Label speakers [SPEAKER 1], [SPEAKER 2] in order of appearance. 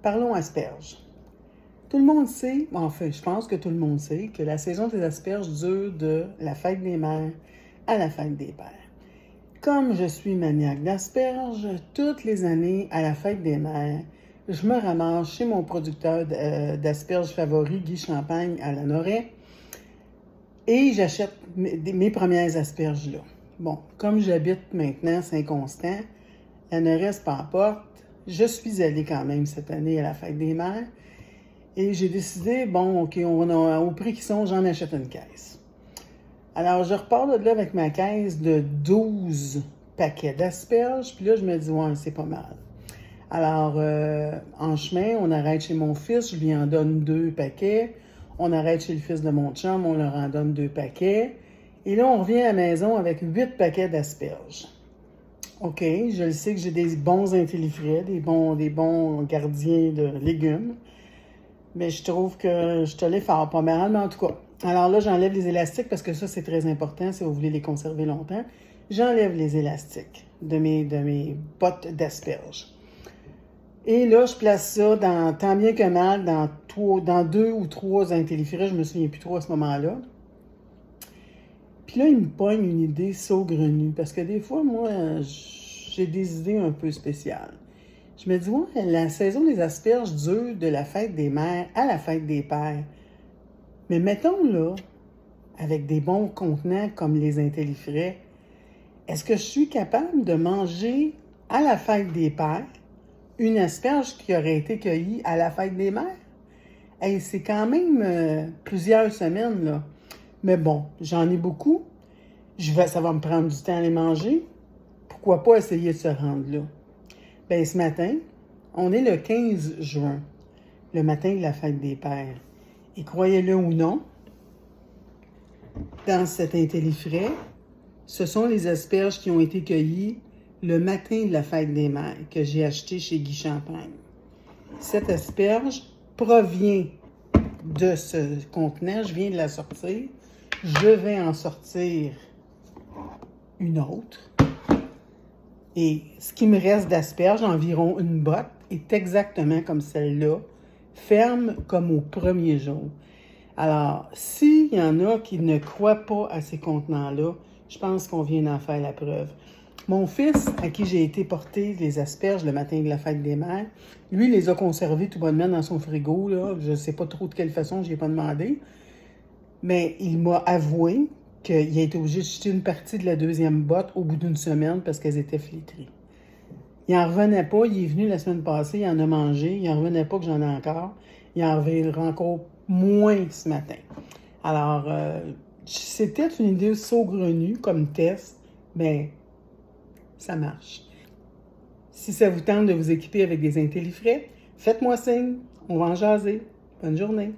[SPEAKER 1] Parlons asperges. Tout le monde sait, enfin, je pense que tout le monde sait, que la saison des asperges dure de la fête des mères à la fête des pères. Comme je suis maniaque d'asperges, toutes les années, à la fête des mères, je me ramasse chez mon producteur d'asperges favori, Guy Champagne, à la Noret, et j'achète mes premières asperges là. Bon, comme j'habite maintenant Saint-Constant, la Noret, c'est pas à porte, je suis allée quand même cette année à la fête des mères, et j'ai décidé, bon, OK, au prix qu'ils sont, j'en achète une caisse. Alors, je repars de là avec ma caisse de 12 paquets d'asperges. Puis là, je me dis, ouais, c'est pas mal. Alors, en chemin, on arrête chez mon fils, je lui en donne 2 paquets. On arrête chez le fils de mon chum, on leur en donne 2 paquets. Et là, on revient à la maison avec 8 paquets d'asperges. OK, je le sais que j'ai des bons intellifrais, des bons gardiens de légumes. Mais je trouve que je te l'ai fort pas mal, mais en tout cas. Alors là, j'enlève les élastiques parce que ça, c'est très important si vous voulez les conserver longtemps. J'enlève les élastiques de mes bottes d'asperges. Et là, je place ça tant bien que mal dans 2 ou 3 intellifrais, je me souviens plus trop à ce moment-là. Puis là, il me pogne une idée saugrenue parce que des fois, moi, j'ai des idées un peu spéciales. Je me dis, ouais, la saison des asperges dure de la fête des mères à la fête des pères. Mais mettons là, avec des bons contenants comme les intellifrais, est-ce que je suis capable de manger à la fête des pères une asperge qui aurait été cueillie à la fête des mères? Hey, c'est quand même plusieurs semaines, là. Mais bon, j'en ai beaucoup. Ça va me prendre du temps à les manger. Pourquoi pas essayer de se rendre là? Bien, ce matin, on est le 15 juin, le matin de la fête des pères. Et croyez-le ou non, dans cet intellifrais, ce sont les asperges qui ont été cueillies le matin de la fête des mères que j'ai acheté chez Guy Champagne. Cette asperge provient de ce contenant, je viens de la sortir. Je vais en sortir une autre. Et ce qui me reste d'asperges, environ une botte, est exactement comme celle-là, ferme comme au premier jour. Alors, s'il y en a qui ne croient pas à ces contenants-là, je pense qu'on vient d'en faire la preuve. Mon fils, à qui j'ai été porter les asperges le matin de la fête des mères, lui, il les a conservées tout bonnement dans son frigo, là. Je ne sais pas trop de quelle façon, je n'y ai pas demandé. Mais il m'a avoué qu'il a été obligé de jeter une partie de la deuxième botte au bout d'une semaine parce qu'elles étaient flétries. Il n'en revenait pas. Il est venu la semaine passée, il en a mangé. Il n'en revenait pas que j'en ai encore. Il en reviendra encore moins ce matin. Alors, c'était une idée saugrenue comme test, mais ça marche. Si ça vous tente de vous équiper avec des intellifrais, faites-moi signe. On va en jaser. Bonne journée.